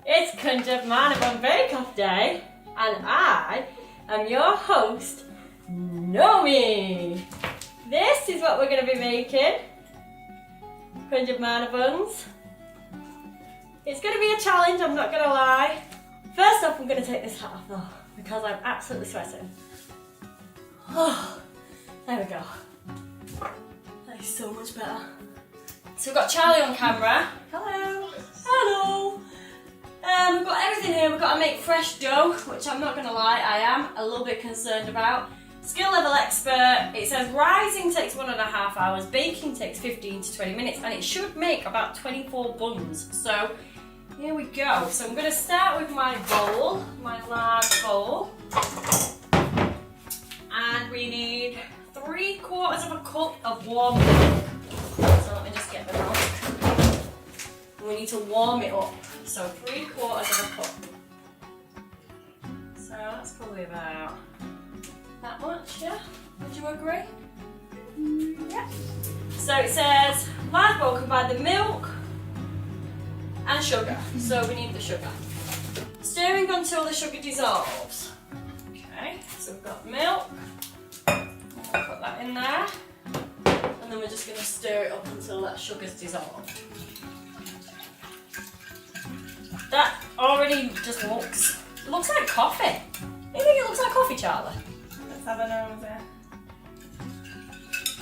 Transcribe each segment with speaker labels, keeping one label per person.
Speaker 1: It's Conjured Man Bake Off Day, and I am your host, Nomi. This is what we're going to be making. Conjured Man Buns. It's going to be a challenge, I'm not going to lie. First off, I'm going to take this hat off though, because I'm absolutely sweating. Oh, there we go. That is so much better. So we've got Charlie on camera. Hello. Hello. We've got everything here. We've got to make fresh dough, which I'm not going to lie, I am a little bit concerned about. Skill level expert. It says rising takes 1.5 hours, baking takes 15 to 20 minutes, and it should make about 24 buns. So here we go. So I'm going to start with my bowl, my large bowl. And we need 3/4 cup of warm milk. So let me just get the milk. We need to warm it up. So 3/4 cup. So that's probably about that much, yeah? Would you agree? Yeah. So it says large bowl combine the milk and sugar. So we need the sugar. Stirring until the sugar dissolves. Okay, so we've got milk. We'll put that in there. And then we're just going to stir it up until that sugar's dissolved. That already just looks like coffee. Do you think it looks like coffee, Charlie?
Speaker 2: Let's have a nose there.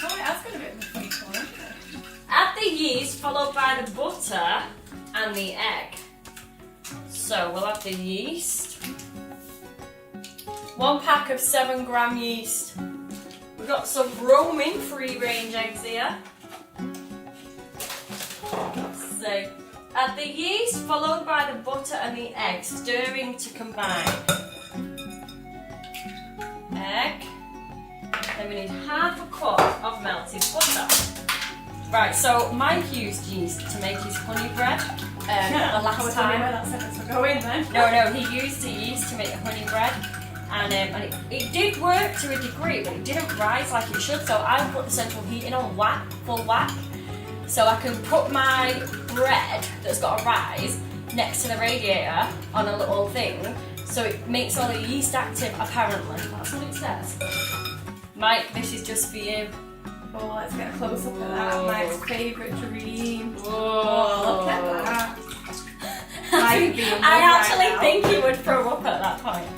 Speaker 2: Oh, it has got a bit of a funny colour, hasn't it?
Speaker 1: Add the yeast followed by the butter and the egg. So we'll add the yeast. 1 pack of 7-gram yeast. We've got some roaming free-range eggs here. Let's see. Add the yeast followed by the butter and the egg, stirring to combine. Egg. Then we need 1/2 cup of melted butter. Right, so Mike used yeast to make his honey bread the last time.
Speaker 2: Where that sentence will go in then.
Speaker 1: No, he used the yeast to make honey bread. And it did work to a degree, but it didn't rise like it should. So I put the central heating on full whack. So I can put my bread that's got a rise next to the radiator on a little thing, so it makes all the yeast active, apparently. That's what it says. Mike, this is just for you.
Speaker 2: Oh, let's get a close up of that. Mike's favourite dream.
Speaker 1: Whoa.
Speaker 2: Oh, look at that.
Speaker 1: I actually think he would throw up at that point.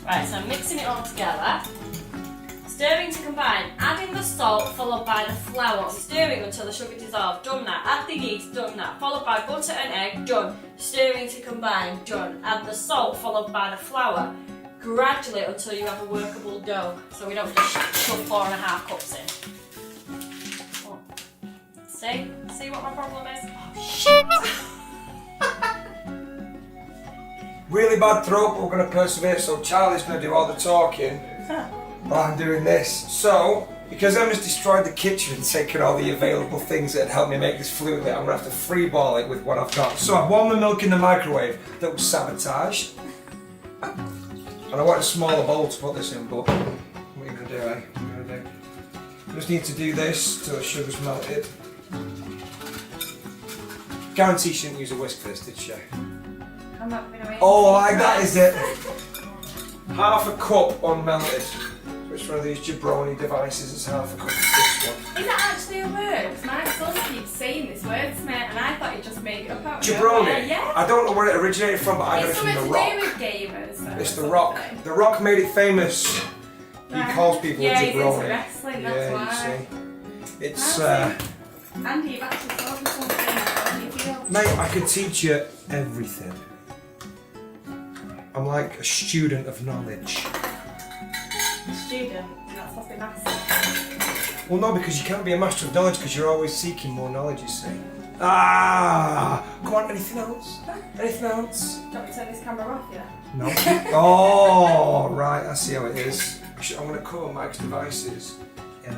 Speaker 1: Right, so I'm mixing it all together. Stirring to combine, adding the salt followed by the flour, stirring until the sugar dissolves, done that. Add the yeast, done that. Followed by butter and egg, done. Stirring to combine, done. Add the salt followed by the flour, gradually until you have a workable dough. So we don't just shove 4.5 cups in. Oh. See what my problem is? Oh shit!
Speaker 3: Really bad throat, but we're going to persevere, so Charlie's going to do all the talking while I'm doing this. So, because Emma's destroyed the kitchen and taken all the available things that helped me make this fluidly, I'm going to have to freeball it with what I've got. So I've warmed the milk in the microwave that was sabotaged. And I want a smaller bowl to put this in, but what are you going to do, eh? What are you going to do? You just need to do this till the sugar's melted. Guarantee she didn't use a whisk for this, did she?
Speaker 2: I'm not going to wait.
Speaker 3: Oh, like that is it. 1/2 cup unmelted. Which one of these jabroni devices is 1/2 cup of this one?
Speaker 2: Is that actually a word? Because my son keeps saying this word to me, and I thought he just made it up out of
Speaker 3: Jabroni?
Speaker 2: nowhere. Yeah.
Speaker 3: I don't know where it originated from, but I got it
Speaker 2: It's
Speaker 3: from
Speaker 2: something
Speaker 3: The
Speaker 2: to
Speaker 3: Rock.
Speaker 2: do with gamers. Though,
Speaker 3: It's
Speaker 2: or
Speaker 3: The Rock.
Speaker 2: something.
Speaker 3: The Rock made it famous. He
Speaker 2: Right.
Speaker 3: calls people
Speaker 2: Yeah,
Speaker 3: a
Speaker 2: he's
Speaker 3: jabroni.
Speaker 2: into wrestling, that's why.
Speaker 3: You see. It's,
Speaker 2: Andy, you've actually told me something. How do you feel?
Speaker 3: mate, I could teach you everything. I'm like a student of knowledge.
Speaker 2: Student, that's supposed to be massive.
Speaker 3: Well, no, because you can't be a master of knowledge because you're always seeking more knowledge, you see. Ah! Come on, anything else? Anything else?
Speaker 2: Do you want me to turn this camera off, yeah?
Speaker 3: No. Oh, right, I see how it is. I'm going to cover Mike's devices in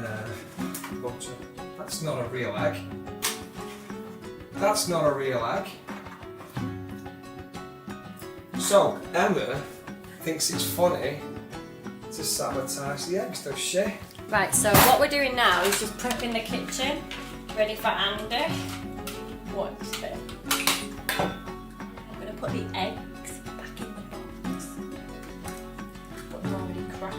Speaker 3: butter. That's not a real egg. That's not a real egg. So, Emma thinks it's funny to sabotage the eggs, does she?
Speaker 1: Right, so what we're doing now is just prepping the kitchen, ready for Andy. What's it? I'm going to put the eggs back in the box. But they're already cracked.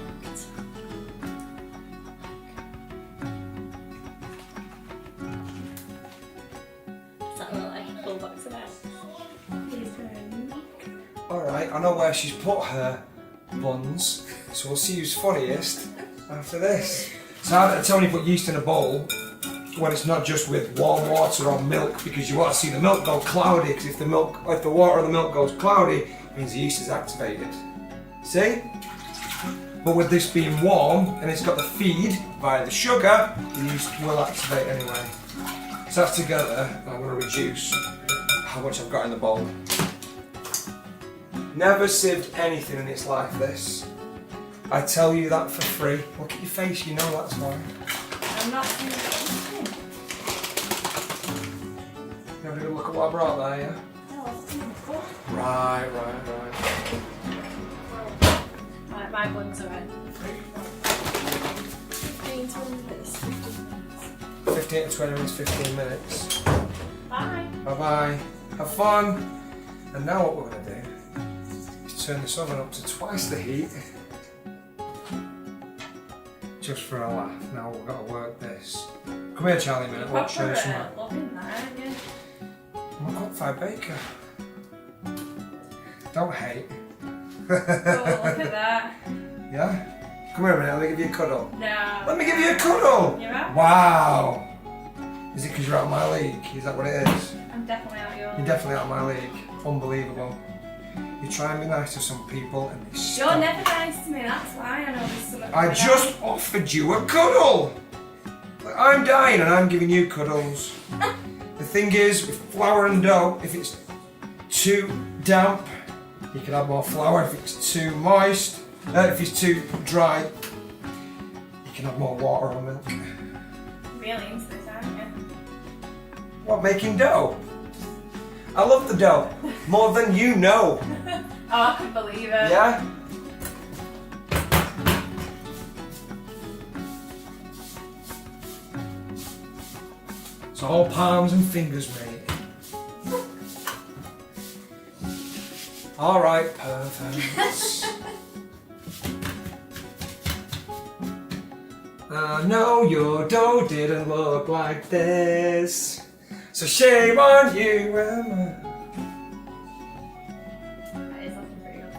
Speaker 1: Does that look like a full box of eggs?
Speaker 3: Alright, I know where she's put her buns, so we'll see who's funniest after this. So I tell when you put yeast in a bowl, when it's not just with warm water or milk, because you want to see the milk go cloudy, because if the water or the milk goes cloudy, it means the yeast is activated. See? But with this being warm, and it's got the feed via the sugar, the yeast will activate anyway. So that's together, I'm going to reduce how much I've got in the bowl. Never sieved anything in its life, this. I tell you that for free. Look at your face, you know that's why.
Speaker 2: I'm not doing anything.
Speaker 3: You have a good look at what I brought there, yeah? Right.
Speaker 1: Right, my buns are in. 15 to 20 minutes.
Speaker 3: 15 to 20 minutes, 15 minutes.
Speaker 1: Bye.
Speaker 3: Bye-bye. Have fun. And now what we're going to do is turn this oven up to twice the heat. Just for a laugh. Now we've got to work this. Come here, Charlie, a minute. I'll show you something.
Speaker 2: Loving that, aren't you?
Speaker 3: I'm a qualified baker. Don't hate.
Speaker 2: Oh, look at that.
Speaker 3: Yeah? Come here a minute, let me give you a cuddle.
Speaker 2: No.
Speaker 3: Let me give you a cuddle!
Speaker 2: You're out?
Speaker 3: Wow! Is it because you're out of my league? Is that what it is?
Speaker 2: I'm definitely out of yours.
Speaker 3: You're definitely out of my league. Unbelievable. You try and be nice to some people and they
Speaker 2: You're
Speaker 3: stop.
Speaker 2: never nice to me, that's why I know there's something
Speaker 3: I
Speaker 2: going
Speaker 3: just
Speaker 2: on.
Speaker 3: offered you a cuddle! Like, I'm dying and I'm giving you cuddles. The thing is, with flour and dough, if it's too damp, you can add more flour. If it's too moist, if it's too dry, you can add more water or milk.
Speaker 2: Really into this, aren't you?
Speaker 3: What, making dough? I love the dough, more than you know.
Speaker 2: Oh, I couldn't believe it.
Speaker 3: Yeah? It's all palms and fingers, mate. Alright, perfect. I know your dough didn't look like this, so shame on you, Emma.
Speaker 2: That is looking pretty good.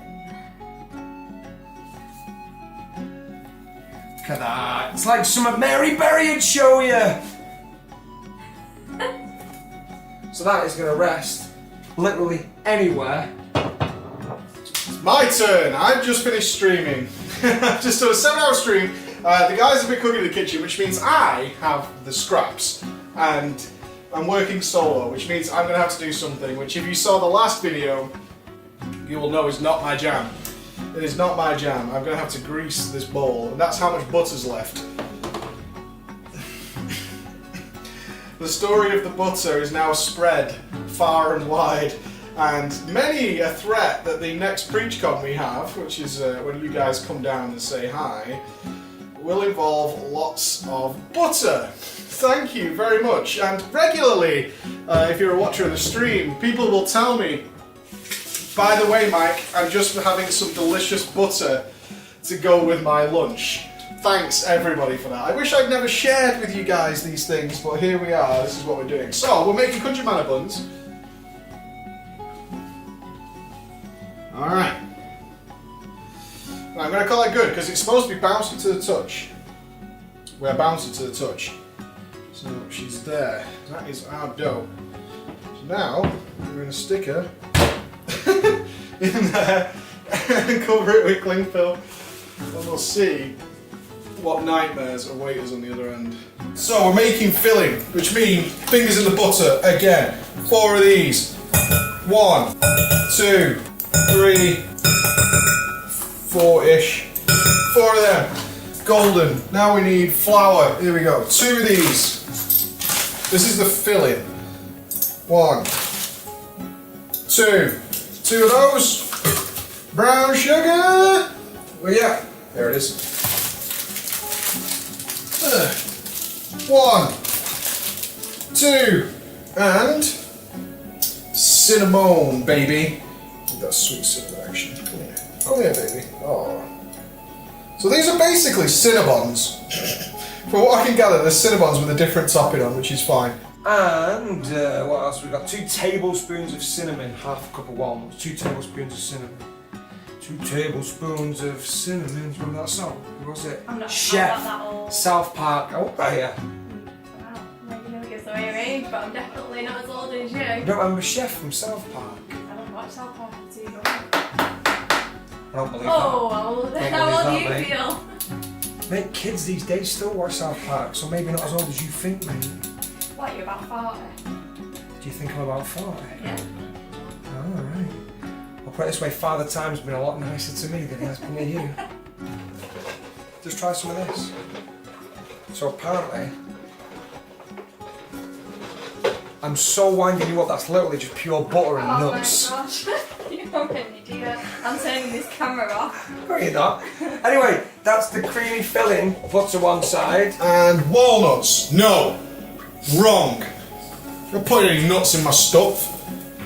Speaker 3: Look at that. It's like some Mary Berry would show you. So that is going to rest literally anywhere.
Speaker 4: My turn. I've just finished streaming. I've just done a 7-hour stream. The guys have been cooking in the kitchen, which means I have the scraps. And I'm working solo, which means I'm going to have to do something, which if you saw the last video, you will know is not my jam. It is not my jam. I'm going to have to grease this bowl, and that's how much butter's left. The story of the butter is now spread far and wide, and many a threat that the next PreachCon we have, which is when you guys come down and say hi, will involve lots of butter. Thank you very much. And regularly, if you're a watcher of the stream, people will tell me, by the way, Mike, I'm just having some delicious butter to go with my lunch. Thanks everybody for that. I wish I'd never shared with you guys these things, but here we are, this is what we're doing. So, we're making Conjured buns. Alright. I'm going to call it good, because it's supposed to be bouncy to the touch. We're bouncy to the touch. So, she's there. That is our dough. So now, we're going to stick her in there and cover it with cling film. And we'll see what nightmares await us on the other end. So we're making filling, which means fingers in the butter again. 4 of these. 1, 2, 3, 4-ish. 4 of them. Golden. Now we need flour. Here we go. 2 of these. This is the filling. 1, 2. 2 of those. Brown sugar. Well, yeah. There it is. 1, 2, and cinnamon, baby. That's sweet cinnamon action. Come here. Come here, baby. Oh. So these are basically Cinnabons. From what I can gather, they're Cinnabons with a different topping on, which is fine.
Speaker 3: And what else? We've got 2 tablespoons of cinnamon, half a cup of walnuts, 2 tablespoons of cinnamon. 2 tablespoons of cinnamon. Remember that song? Who was it?
Speaker 2: I'm not
Speaker 3: Chef,
Speaker 2: that old.
Speaker 3: South Park. Oh, yeah.
Speaker 2: Wow, maybe never gets away your age, but I'm definitely not as old as you.
Speaker 3: You don't remember Chef from South Park?
Speaker 2: I don't watch South Park too much.
Speaker 3: I don't believe
Speaker 2: Oh, how old do you
Speaker 3: mate.
Speaker 2: feel?
Speaker 3: Mate, kids these days still watch South Park, so maybe not as old as you think, mate.
Speaker 2: What, you're about 40?
Speaker 3: Do you think I'm about 40?
Speaker 2: Yeah.
Speaker 3: Oh, alright. I'll put it this way, Father Time's been a lot nicer to me than he has been to you. Just try some of this. So apparently, I'm so winding you up, that's literally just pure butter and nuts.
Speaker 2: Oh my gosh. You're an idiot. I'm turning this camera off.
Speaker 3: No, you're not. Anyway, that's the creamy filling, butter one side.
Speaker 4: And walnuts. No. Wrong. You're not putting any nuts in my stuff.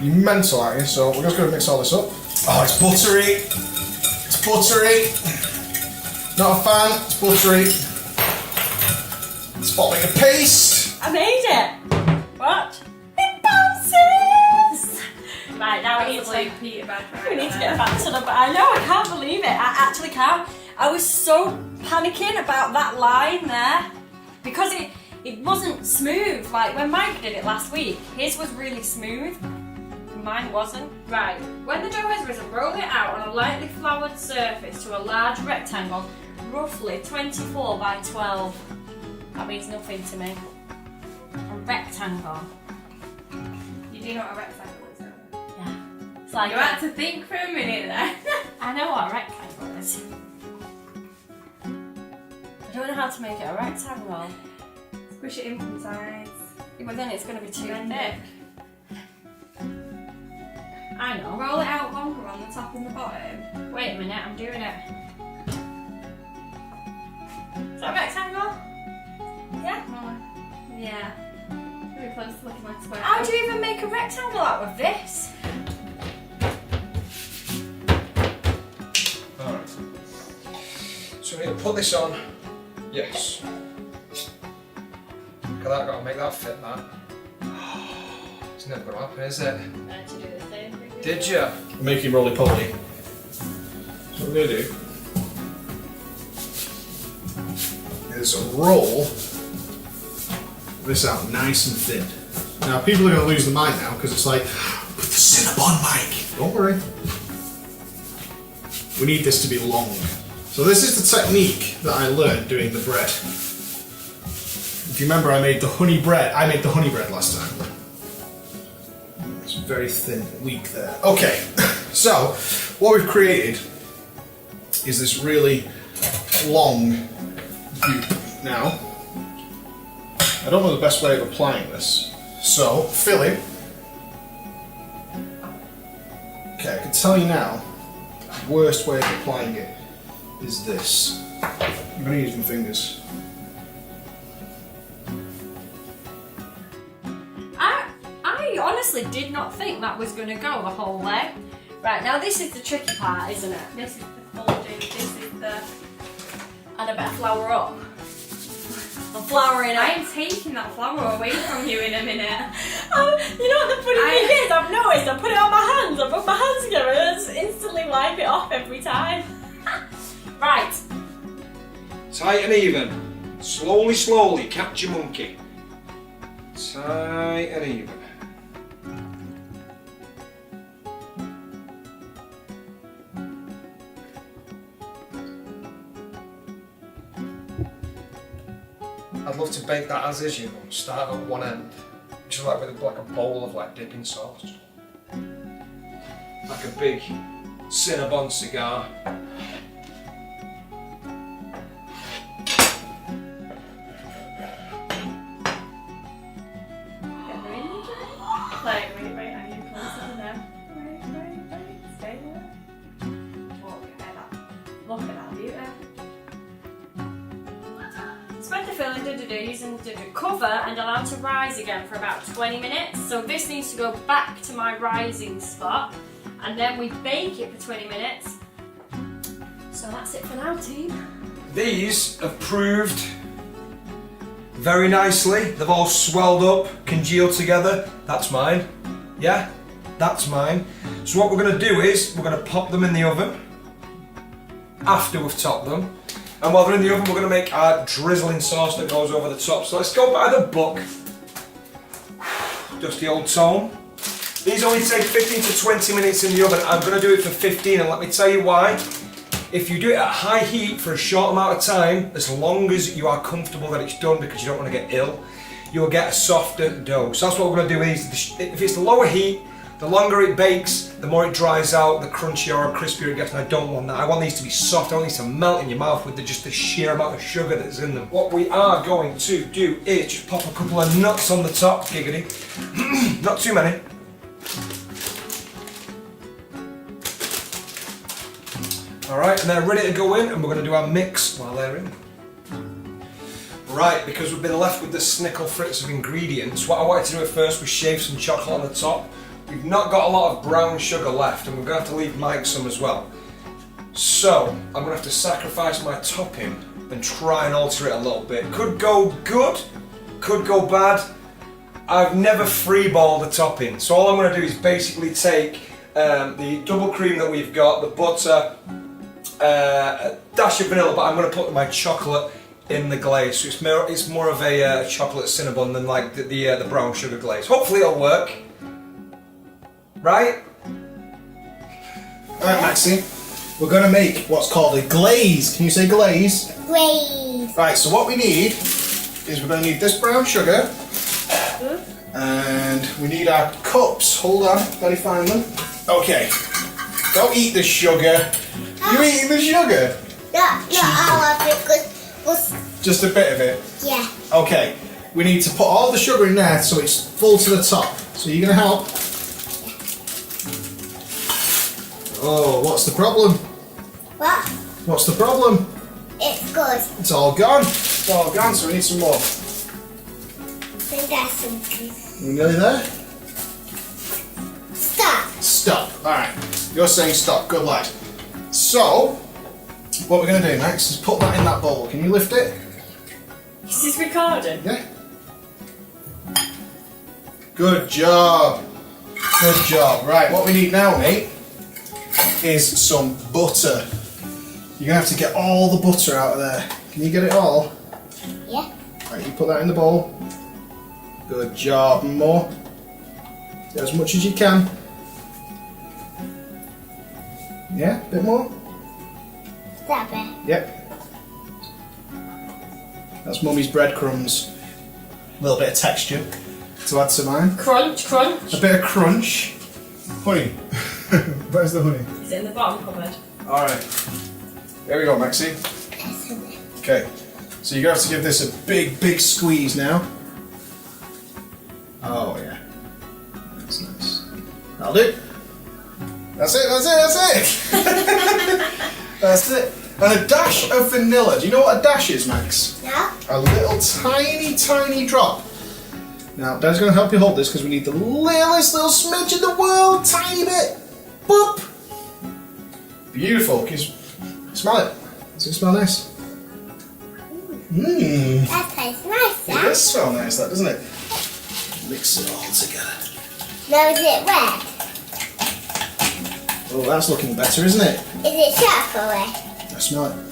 Speaker 4: You mental, aren't you? So we're just going to mix all this up. Oh, it's buttery. It's buttery. Not a fan. It's buttery. It's falling a paste.
Speaker 1: I made it! What? It bounces! Right, now we need to
Speaker 2: Like Peter Bad
Speaker 1: We need to get back to the. I know, I can't believe it. I actually can't. I was so panicking about that line there because it wasn't smooth. Like when Mike did it last week, his was really smooth. Mine wasn't. Right. When the dough has risen, roll it out on a lightly floured surface to a large rectangle, roughly 24 by 12. That means nothing to me. A rectangle.
Speaker 2: You do know what a rectangle is, don't you?
Speaker 1: Yeah. It's like
Speaker 2: You had to think for a minute there.
Speaker 1: I know what a rectangle is. I don't know how to make it a rectangle.
Speaker 2: Squish it in from the sides.
Speaker 1: Yeah, but then it's going to be too
Speaker 2: Bend
Speaker 1: thick.
Speaker 2: it.
Speaker 1: I know.
Speaker 2: Roll it out longer on the top and the bottom.
Speaker 1: Wait a minute, I'm doing it. Is that a rectangle? Yeah.
Speaker 2: Yeah. Very close to looking like a square.
Speaker 1: How do you even make a rectangle out of this?
Speaker 3: Alright. So we need to put this on. Yes. Look at that, gotta make that fit, that. It's never gonna happen, is it?
Speaker 1: I had to do the same thing.
Speaker 3: Did you?
Speaker 4: Make him roly-poly. So what we're going to do is roll this out nice and thin. Now people are going to lose their mind now because it's like, put the Cinnabon, Mike. Don't worry. We need this to be long. So this is the technique that I learned doing the bread. If you remember, I made the honey bread. I made the honey bread last time. It's very thin, weak there. Okay, so what we've created is this really long goop. Now, I don't know the best way of applying this. So, filling. Okay, I can tell you now, the worst way of applying it is this. I'm going to use my fingers.
Speaker 1: I honestly did not think that was going to go the whole way. Right, now this is the tricky part, isn't it?
Speaker 2: This is the folding, this is the...
Speaker 1: And I better flour up. I'm flouring
Speaker 2: I
Speaker 1: up.
Speaker 2: am taking that flour away from you in a minute.
Speaker 1: You know what the funny thing is? I've noticed I put it on my hands, I put my hands together and I just instantly wipe it off every time. Right.
Speaker 3: Tight and even. Slowly, slowly. Catch your monkey. Tight and even. I'd love to bake that as is, you know. Start at one end, just like with like a bowl of like dipping sauce, like a big Cinnabon cigar.
Speaker 2: Like, wait, I need closer to them. Wait, stay there. Look at that. Look at that beauty.
Speaker 1: Spread the filling, using the cover and allow to rise again for about 20 minutes. So this needs to go back to my rising spot and then we bake it for 20 minutes. So that's it for now, team.
Speaker 3: These have proved very nicely. They've all swelled up, congealed together. That's mine. Yeah, that's mine. So what we're going to do is we're going to pop them in the oven after we've topped them. And while they're in the oven, we're going to make our drizzling sauce that goes over the top. So let's go by the book. Just the old tone. These only take 15 to 20 minutes in the oven. I'm going to do it for 15, and let me tell you why. If you do it at high heat for a short amount of time, as long as you are comfortable that it's done, because you don't want to get ill, you'll get a softer dough. So that's what we're going to do. Is if it's the lower heat, the longer it bakes, the more it dries out, the crunchier or crispier it gets, and I don't want that. I want these to be soft. I want these to melt in your mouth with just the sheer amount of sugar that's in them. What we are going to do is just pop a couple of nuts on the top, giggity. Not too many. Alright, and they're ready to go in, and we're going to do our mix while they're in. Right, because we've been left with the snickle fritz of ingredients, what I wanted to do at first was shave some chocolate on the top. We've not got a lot of brown sugar left, and we're going to have to leave Mike some as well. So, I'm going to have to sacrifice my topping and try and alter it a little bit. Could go good, could go bad. I've never freeballed the topping, so all I'm going to do is basically take the double cream that we've got, the butter, a dash of vanilla, but I'm going to put my chocolate in the glaze, so it's more of a chocolate cinnamon than like the brown sugar glaze. Hopefully it'll work. Right?
Speaker 4: Alright, Maxie, we're going to make what's called a glaze. Can you say glaze?
Speaker 5: Glaze.
Speaker 4: Right, so what we need is we're going to need this brown sugar, and we need our cups. Hold on, let me find them. Okay, don't eat the sugar. You eating the sugar?
Speaker 5: Not all of it, because
Speaker 4: Just a bit of it?
Speaker 5: yeah.
Speaker 4: Okay, we need to put all the sugar in there so it's full to the top. So you're going to help? Oh, what's the problem?
Speaker 5: What?
Speaker 4: What's the problem?
Speaker 5: It's good.
Speaker 4: It's all gone. It's all gone, so we need some more.
Speaker 5: Then that's something.
Speaker 4: We nearly there?
Speaker 5: Stop.
Speaker 4: Stop. Alright, you're saying stop. Good lad. So, what we're going to do next is put that in that bowl. Can you lift it?
Speaker 1: Is this recording?
Speaker 4: Yeah. Good job. Good job. Right, what we need now, mate, is some butter. You're going to have to get all the butter out of there. Can you get it all?
Speaker 5: Yeah.
Speaker 4: Right, you put that in the bowl. Good job. More. Get as much as you can. Yeah, a bit more.
Speaker 5: Stop it.
Speaker 4: Yep. That's Mummy's breadcrumbs. A little bit of texture to add to mine.
Speaker 1: Crunch, crunch.
Speaker 4: A bit of crunch. Honey. Where's the honey?
Speaker 1: It's in the bottom cupboard.
Speaker 4: Alright. There we go, Maxie. Okay. So you're going to have to give this a big, big squeeze now. Oh, yeah. That's nice. That'll do. That's it, that's it, that's it! That's it. And a dash of vanilla. Do you know what a dash is, Max?
Speaker 5: No.
Speaker 4: A little tiny, tiny drop. Now, Dad's going to help you hold this because we need the littlest little smidge in the world. Tiny bit. Boop. Beautiful. Can you smell it? Does it smell nice? Mmm.
Speaker 5: That tastes nice,
Speaker 4: It
Speaker 5: yeah?
Speaker 4: does smell nice, that, doesn't it? Mix it all together.
Speaker 5: Now is it red?
Speaker 4: Oh, that's looking better, isn't it?
Speaker 5: Is it chocolate?
Speaker 4: I smell it. What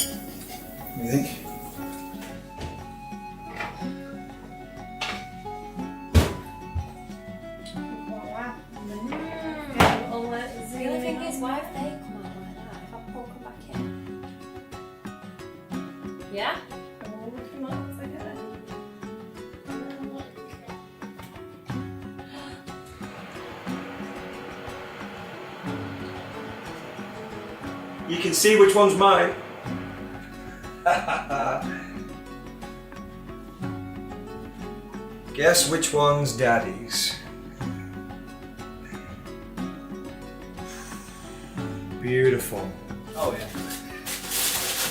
Speaker 4: do you think?
Speaker 1: The only thing is, why have they come out like that? If I pull them back in. Yeah?
Speaker 3: You can see which one's mine. Guess which one's Daddy's. Beautiful.
Speaker 4: Oh, yeah.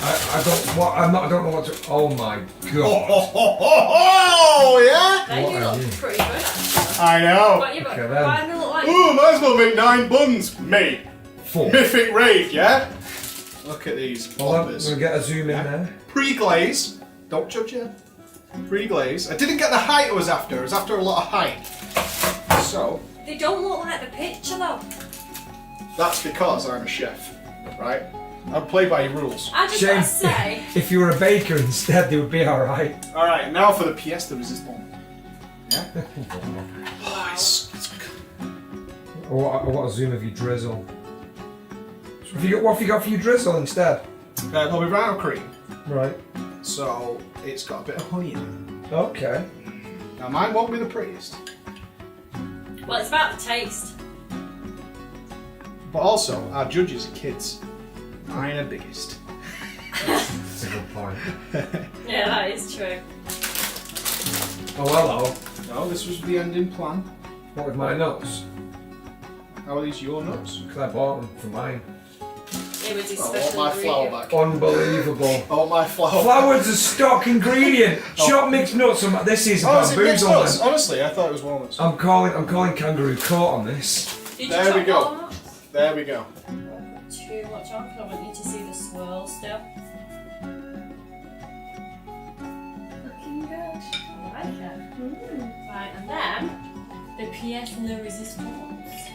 Speaker 3: I don't know what to. Oh my god.
Speaker 4: Oh, yeah?
Speaker 1: They
Speaker 3: What
Speaker 1: do
Speaker 3: are
Speaker 1: look
Speaker 3: you?
Speaker 1: pretty good, actually.
Speaker 4: I know.
Speaker 1: What you got?
Speaker 3: Look at them.
Speaker 1: Why do they look like?
Speaker 4: Ooh, might as well make 9 buns, mate.
Speaker 3: 4.
Speaker 4: Mythic Raid, yeah? Look at these
Speaker 3: Hold on,
Speaker 4: poppers.
Speaker 3: we'll get a zoom in there.
Speaker 4: Pre-glaze. Don't judge yet. Pre-glaze. I didn't get the height I was after. I was after a lot of height. So,
Speaker 1: They don't look like the picture though.
Speaker 4: that's because I'm a chef, right? I play by your rules.
Speaker 1: I just want to say,
Speaker 3: if you were a baker instead, they would be alright.
Speaker 4: Alright, now for the pièce de résistance. Yeah?
Speaker 1: wow.
Speaker 4: It's
Speaker 3: What a zoom of your drizzle. So what have you got for your drizzle instead?
Speaker 4: There'll be brown cream,
Speaker 3: Right.
Speaker 4: so it's got a bit of honey in it.
Speaker 3: Okay.
Speaker 4: Now mine won't be the prettiest,
Speaker 1: Well, it's about the taste.
Speaker 4: but also our judges are kids. Mine are biggest.
Speaker 3: That's a good point.
Speaker 1: Yeah, that is true.
Speaker 3: Oh, hello.
Speaker 4: No, this was the ending plan.
Speaker 3: What with my nuts?
Speaker 4: How are these your nuts?
Speaker 3: Because I bought them for mine.
Speaker 1: It was his
Speaker 4: Oh, I want
Speaker 1: special
Speaker 4: my flour
Speaker 1: ingredient.
Speaker 4: back.
Speaker 3: Unbelievable.
Speaker 4: I want my flour.
Speaker 3: Flour's a stock ingredient. Chopped mixed nuts. This is
Speaker 4: Oh, is it mixed
Speaker 3: bamboozle.
Speaker 4: nuts? Honestly, I thought it was walnuts.
Speaker 3: I'm calling kangaroo court on this.
Speaker 1: Did you
Speaker 4: There we
Speaker 1: chop
Speaker 4: go.
Speaker 1: walnuts?
Speaker 4: There we go.
Speaker 1: Don't put too much on because I want you to see the swirl still. Looking good. I like it. Right, and then the pièce de résistance.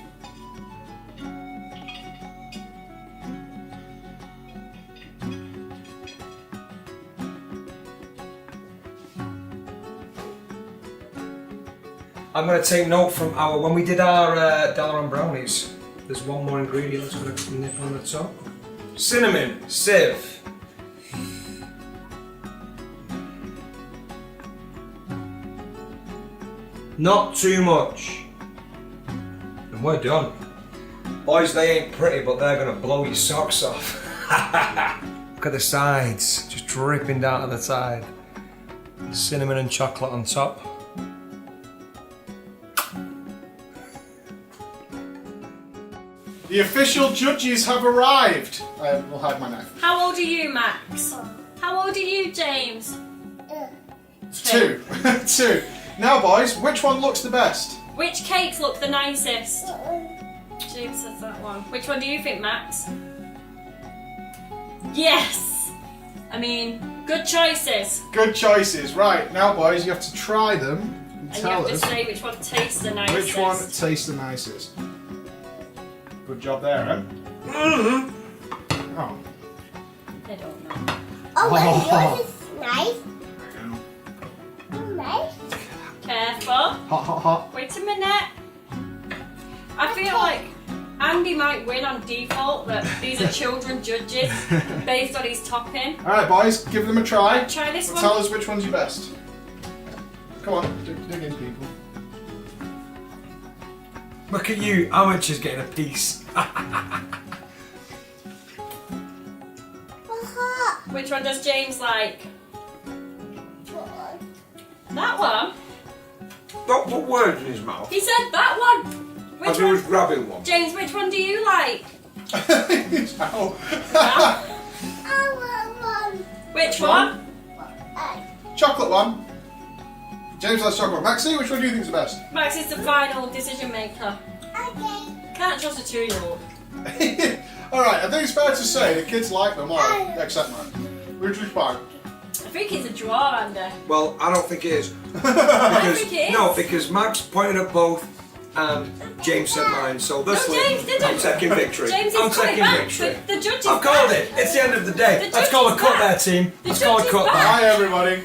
Speaker 3: I'm going to take note from when we did our dollar on brownies. There's one more ingredient that's going to nip on the top. Cinnamon, sieve. Not too much. And we're done. Boys, they ain't pretty, but they're going to blow your socks off. Look at the sides, just dripping down to the side. Cinnamon and chocolate on top.
Speaker 4: The official judges have arrived. I will hide my knife.
Speaker 1: How old are you, Max? How old are you, James?
Speaker 4: 2. 2. Now, boys, which one looks the best?
Speaker 1: Which cakes look the nicest? James says that one. Which one do you think, Max? Yes! I mean, good choices.
Speaker 4: Good choices. Right, now, boys, you have to try them and
Speaker 1: And you
Speaker 4: tell
Speaker 1: have to
Speaker 4: us
Speaker 1: say which one tastes the nicest.
Speaker 4: which one tastes the nicest. Good job there, eh? Oh.
Speaker 1: I don't know.
Speaker 5: Oh, well, yours is nice.
Speaker 4: I know.
Speaker 5: Oh, nice.
Speaker 1: Careful.
Speaker 4: Hot, hot, hot.
Speaker 1: Wait a minute. I feel like Andy might win on default, that these are children judges based on his topping.
Speaker 4: Alright, boys, give them a try.
Speaker 1: Right, try this
Speaker 4: And
Speaker 1: one.
Speaker 4: tell us which one's your best. Come on, dig in, people.
Speaker 3: Look at you, amateurs getting a piece.
Speaker 1: Which one does James like?
Speaker 5: What?
Speaker 1: That one?
Speaker 3: Don't put words in his mouth.
Speaker 1: He said that one. Which
Speaker 3: As he was
Speaker 1: one?
Speaker 3: grabbing one.
Speaker 1: James, which one do you like?
Speaker 4: Ow.
Speaker 5: I want one.
Speaker 1: Which one?
Speaker 4: Chocolate one. James likes chocolate. Maxie, which one do you think is the best?
Speaker 1: Max is the final decision maker.
Speaker 5: Okay.
Speaker 1: Can't trust a 2-year-old.
Speaker 4: Alright, I think it's fair to say the kids like them all, except mine. Which is fine.
Speaker 1: I think it's a draw, Andy.
Speaker 3: Well, I don't think it is.
Speaker 1: I think it is.
Speaker 3: No, because Max pointed at both and James said mine, so this
Speaker 1: No,
Speaker 3: way
Speaker 1: James didn't.
Speaker 3: I'm taking victory.
Speaker 1: James
Speaker 3: I'm
Speaker 1: is coming
Speaker 3: taking
Speaker 1: back.
Speaker 3: victory.
Speaker 1: The judge is
Speaker 3: I've called
Speaker 1: back.
Speaker 3: it. It's the end of the day.
Speaker 1: The
Speaker 3: Let's
Speaker 1: judge
Speaker 3: call a
Speaker 1: is
Speaker 3: cut
Speaker 1: back.
Speaker 3: there, team.
Speaker 1: The
Speaker 3: Let's call a
Speaker 1: judge is
Speaker 3: cut
Speaker 1: back.
Speaker 3: there.
Speaker 4: Bye, everybody.